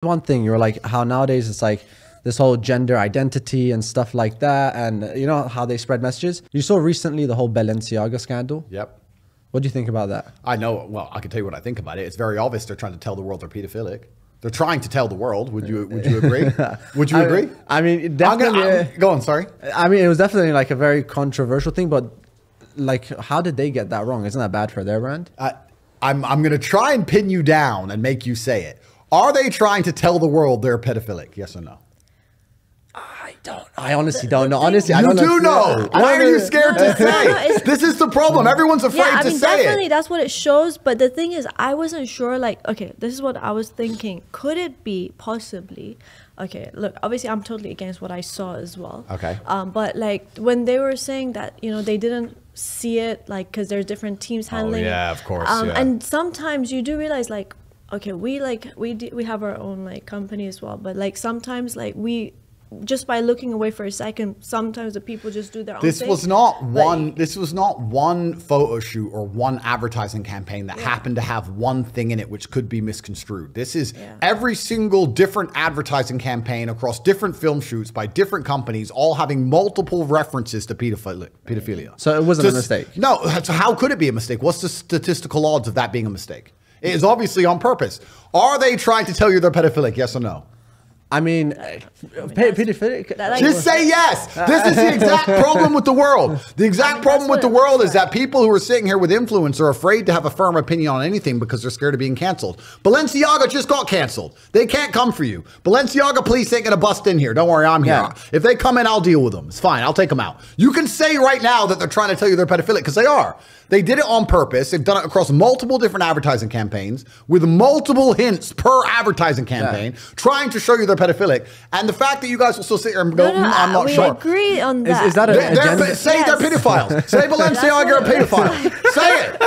one thing, you were like, how nowadays it's like this whole gender identity and stuff like that, and you know how they spread messages. You saw recently the whole Balenciaga scandal. Yep. What do you think about that? I know. Well, I can tell you what I think about it. It's very obvious they're trying to tell the world they're pedophilic. They're trying to tell the world. Would you agree? Would you agree? I mean, definitely. Go on. Sorry. I mean, it was definitely like a very controversial thing, but like, how did they get that wrong? Isn't that bad for their brand? I'm going to try and pin you down and make you say it. Are they trying to tell the world they're pedophilic? Yes or no? I honestly don't know. Honestly, I don't know. You do know. Why are you scared to say? This is the problem. Everyone's afraid to say it. Definitely, that's what it shows. But the thing is, I wasn't sure. Like, okay, this is what I was thinking. Could it be possibly? Okay, look. Obviously, I'm totally against what I saw as well. Okay. But like when they were saying that, you know, they didn't see it, like, because there's different teams handling. Oh yeah, of course. And sometimes you do realize, like, okay, we have our own like company as well. But like sometimes, like just by looking away for a second, sometimes the people just do their own thing. This was not one photo shoot or one advertising campaign that happened to have one thing in it which could be misconstrued. This is every single different advertising campaign across different film shoots by different companies, all having multiple references to pedophilia. So it wasn't a mistake? No. So how could it be a mistake? What's the statistical odds of that being a mistake? It is obviously on purpose. Are they trying to tell you they're pedophilic? Yes or no? I mean, pedophilic. Just say yes. This is the exact problem with the world. The exact problem with the world is that people who are sitting here with influence are afraid to have a firm opinion on anything because they're scared of being canceled. Balenciaga just got canceled. They can't come for you. Balenciaga police ain't gonna bust in here. Don't worry, I'm here. Yeah. If they come in, I'll deal with them. It's fine. I'll take them out. You can say right now that they're trying to tell you they're pedophilic because they are. They did it on purpose. They've done it across multiple different advertising campaigns with multiple hints per adgestion campaign, trying to show you they're pedophilic. And the fact that you guys will still sit here and go, I'm not sure. We agree on that. Is that a say they're pedophiles. Say Balenciaga, you're a pedophile. Say it.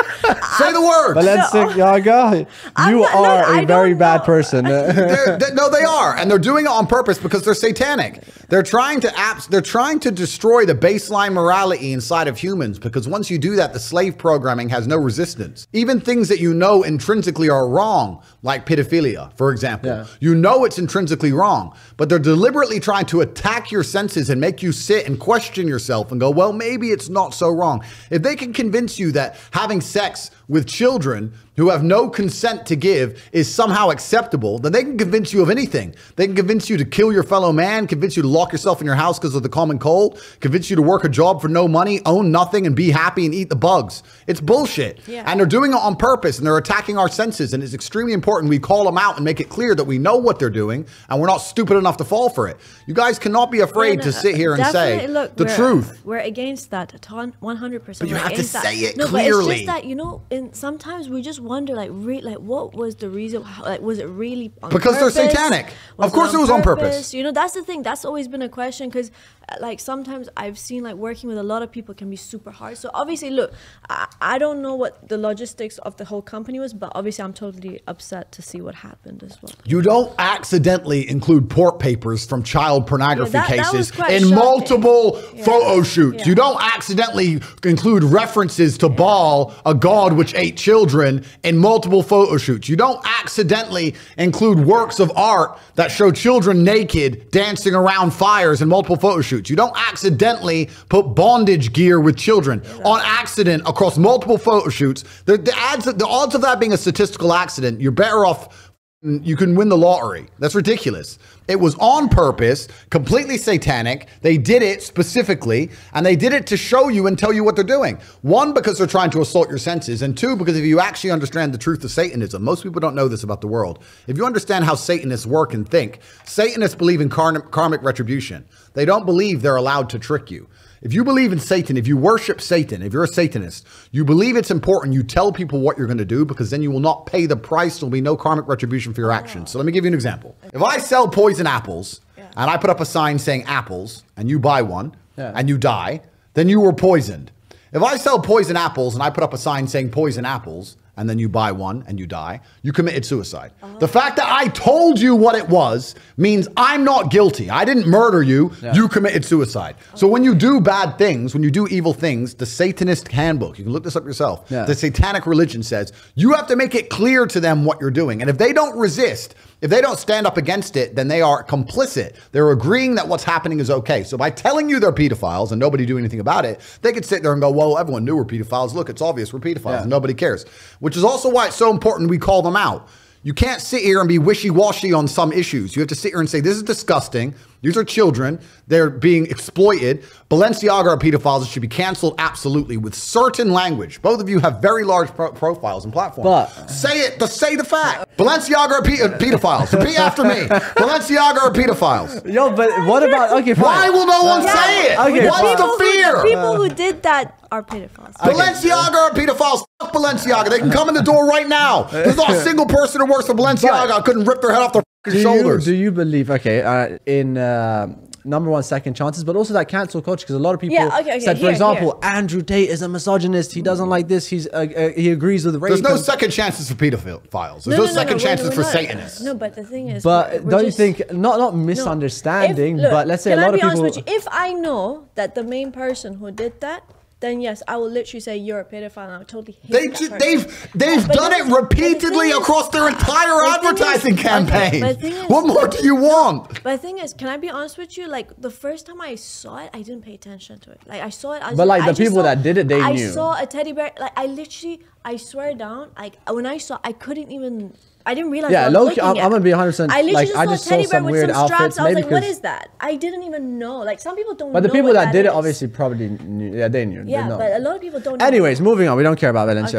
Say the word. Balenciaga, you are a very bad person. No, they are. And they're doing it on purpose because they're satanic. They're trying to destroy the baseline morality inside of humans, because once you do that, the slave programming has no resistance. Even things that you know intrinsically are wrong, like pedophilia, for example. You know it's intrinsically wrong, but they're deliberately trying to attack your senses and make you sit and question yourself and go, well, maybe it's not so wrong. If they can convince you that having sex with children who have no consent to give is somehow acceptable, then they can convince you of anything. They can convince you to kill your fellow man, convince you to lock yourself in your house because of the common cold, convince you to work a job for no money, own nothing, and be happy and eat the bugs. It's bullshit. And they're doing it on purpose, and they're attacking our senses, and it's extremely important we call them out and make it clear that we know what they're doing, and we're not stupid enough to fall for it. You guys cannot be afraid to sit here and say the truth. We're against that 100%. But you have to say it clearly. But it's just that, you know, sometimes we just wonder, like, what was the reason? Like, was it really on because purpose? They're satanic. Of course it was on purpose. You know, that's the thing. That's always been a question, because like sometimes I've seen, like, working with a lot of people can be super hard. So obviously, look, I don't know what the logistics of the whole company was, but obviously I'm totally upset to see what happened as well. You don't accidentally include port papers from child pornography cases in multiple photo shoots. You don't accidentally include references to Baal, a god which ate children, in multiple photo shoots. You don't accidentally include works of art that show children naked dancing around fires in multiple photo shoots. You don't accidentally put bondage gear with children on accident across multiple photo shoots. The odds of that being a statistical accident, you're better off. You can win the lottery. That's ridiculous. It was on purpose, completely satanic. They did it specifically, and they did it to show you and tell you what they're doing. One, because they're trying to assault your senses, and two, because if you actually understand the truth of Satanism, most people don't know this about the world. If you understand how Satanists work and think, Satanists believe in karmic retribution. They don't believe they're allowed to trick you. If you believe in Satan, if you worship Satan, if you're a Satanist, you believe it's important you tell people what you're going to do, because then you will not pay the price. There'll be no karmic retribution for your actions. So let me give you an example. If I sell poison apples and I put up a sign saying apples and you buy one and you die, then you were poisoned. If I sell poison apples and I put up a sign saying poison apples and then you buy one and you die, you committed suicide. The fact that I told you what it was means I'm not guilty. I didn't murder you. You committed suicide. So when you do bad things, when you do evil things, the Satanist handbook, you can look this up yourself, the satanic religion says you have to make it clear to them what you're doing. And if they don't resist, If they don't stand up against it, then they are complicit. They're agreeing that what's happening is okay. So by telling you they're pedophiles and nobody do anything about it, they could sit there and go, well, everyone knew we're pedophiles. Look, it's obvious we're pedophiles and nobody cares. Which is also why it's so important we call them out. You can't sit here and be wishy-washy on some issues. You have to sit here and say, this is disgusting. These are children. They're being exploited. Balenciaga are pedophiles. It should be canceled absolutely with certain language. Both of you have very large profiles and platforms. But say it. Say the fact. Balenciaga are pedophiles. Repeat after me. Balenciaga are pedophiles. Yo, but what about... Okay, fine. Why will no one say it? Okay, what's the fear? The people who did that are pedophiles. Balenciaga are pedophiles. Fuck Balenciaga. They can come in the door right now. There's not a single person who works for Balenciaga. I couldn't rip their head off their shoulders. Do you believe, in number one, second chances, but also that cancel culture, because a lot of people said, for example, Andrew Tate is a misogynist. He doesn't like this. He agrees with rape. There's no second chances for pedophiles. There's no second chances for Satanists. No, but the thing is, but don't you think, not misunderstanding, but let's say a lot of people... If I know that the main person who did that, then yes, I will literally say you're a pedophile and I would totally hate that person. They've done it repeatedly across their entire advertising campaign. What more do you want? But the thing is, can I be honest with you? Like, the first time I saw it, I didn't pay attention to it. Like, I saw it. But like the people that did it, they knew. I saw a teddy bear. Like, I swear down, like, when I saw, I couldn't even... I didn't realize. Yeah, low-key, I'm gonna be 100%. I just saw some weird outfits. I was like, "What is that?" I didn't even know. Like, some people don't. But the people that did it obviously probably knew. Yeah, they knew. Yeah, but a lot of people don't. Anyways, moving on. We don't care about Balenciaga.